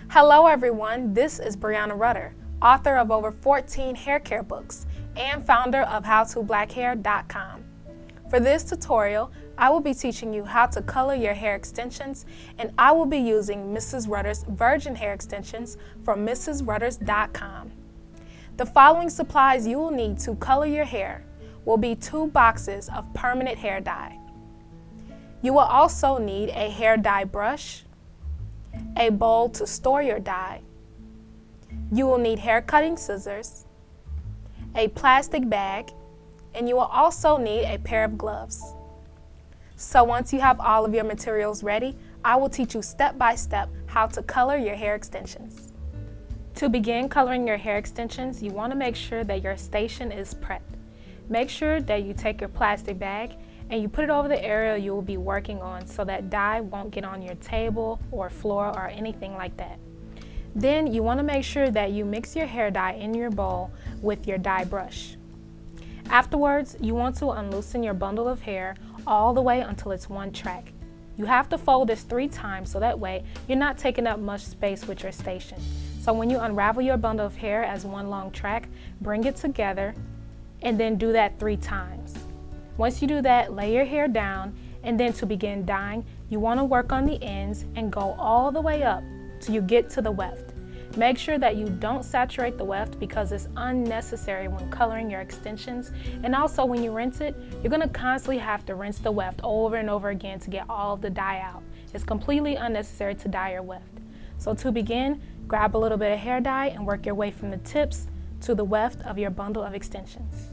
Hello everyone, this is Brianna Rutter, author of over 14 hair care books and founder of howtoblackhair.com. For this tutorial, I will be teaching you how to color your hair extensions, and I will be using Mrs. Rutter's virgin hair extensions from mrsrutters.com. The following supplies you will need to color your hair will be 2 boxes of permanent hair dye. You will also need a hair dye brush, a bowl to store your dye. You will need hair cutting scissors, a plastic bag, and you will also need a pair of gloves. So once you have all of your materials ready, I will teach you step by step how to color your hair extensions. To begin coloring your hair extensions, you want to make sure that your station is prepped. Make sure that you take your plastic bag and you put it over the area you will be working on so that dye won't get on your table or floor or anything like that. Then you want to make sure that you mix your hair dye in your bowl with your dye brush. Afterwards, you want to unloosen your bundle of hair all the way until it's one track. You have to fold this 3 times so that way you're not taking up much space with your station. So when you unravel your bundle of hair as one long track, bring it together and then do that 3 times. Once you do that, lay your hair down, and then to begin dyeing, you want to work on the ends and go all the way up till you get to the weft. Make sure that you don't saturate the weft because it's unnecessary when coloring your extensions, and also when you rinse it, you're going to constantly have to rinse the weft over and over again to get all of the dye out. It's completely unnecessary to dye your weft. So to begin, grab a little bit of hair dye and work your way from the tips to the weft of your bundle of extensions.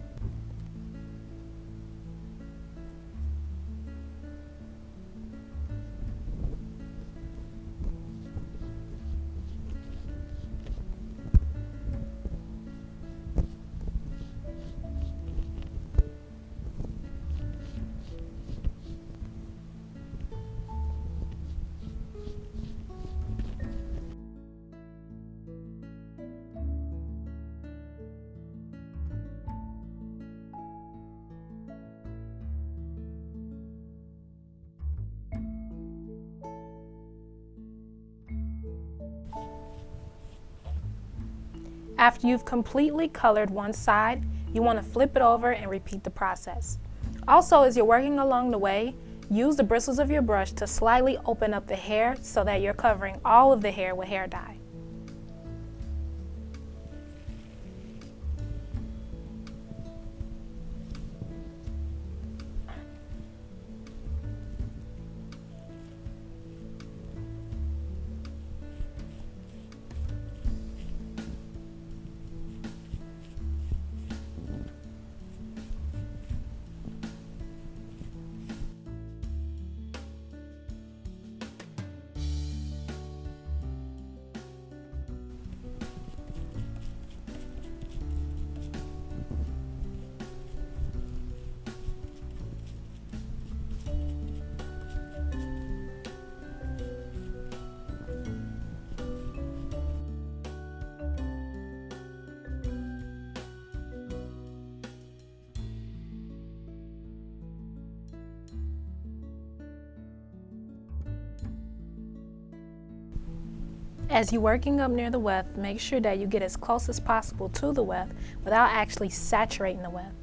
After you've completely colored one side, you want to flip it over and repeat the process. Also, as you're working along the way, use the bristles of your brush to slightly open up the hair so that you're covering all of the hair with hair dye. As you're working up near the weft, make sure that you get as close as possible to the weft without actually saturating the weft.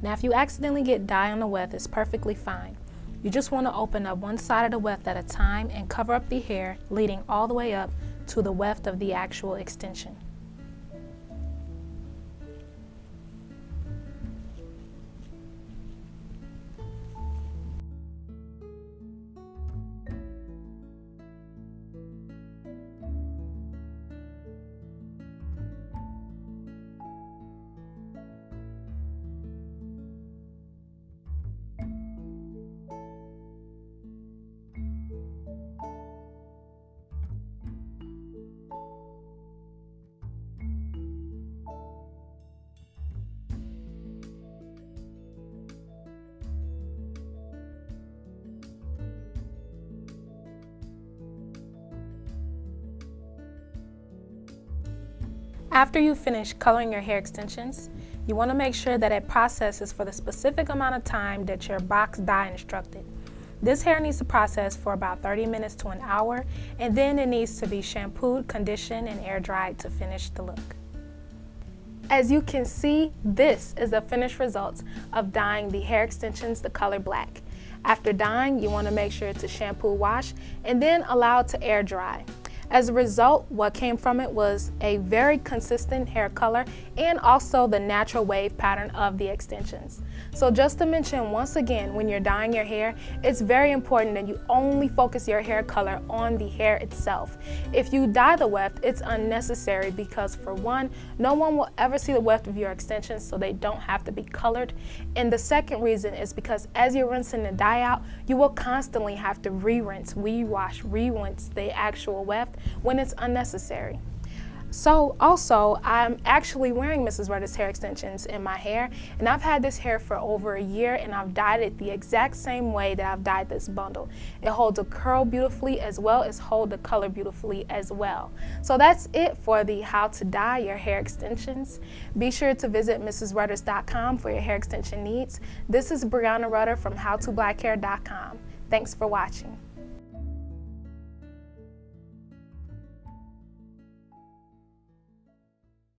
Now if you accidentally get dye on the weft, it's perfectly fine. You just want to open up one side of the weft at a time and cover up the hair, leading all the way up to the weft of the actual extension. After you finish coloring your hair extensions, you want to make sure that it processes for the specific amount of time that your box dye instructed. This hair needs to process for about 30 minutes to an hour, and then it needs to be shampooed, conditioned, and air dried to finish the look. As you can see, this is the finished results of dyeing the hair extensions the color black. After dyeing, you want to make sure to shampoo, wash, and then allow it to air dry. As a result, what came from it was a very consistent hair color and also the natural wave pattern of the extensions. So just to mention once again, when you're dyeing your hair, it's very important that you only focus your hair color on the hair itself. If you dye the weft, it's unnecessary because for one, no one will ever see the weft of your extensions, so they don't have to be colored. And the second reason is because as you're rinsing the dye out, you will constantly have to re-rinse, re-wash, re-rinse the actual weft when it's unnecessary. So also, I'm actually wearing Mrs. Rutter's hair extensions in my hair, and I've had this hair for over a year, and I've dyed it the exact same way that I've dyed this bundle. It holds a curl beautifully as well as hold the color beautifully as well. So that's it for the how to dye your hair extensions. Be sure to visit mrsrutters.com for your hair extension needs. This is Brianna Rutter from howtoblackhair.com. Thanks for watching.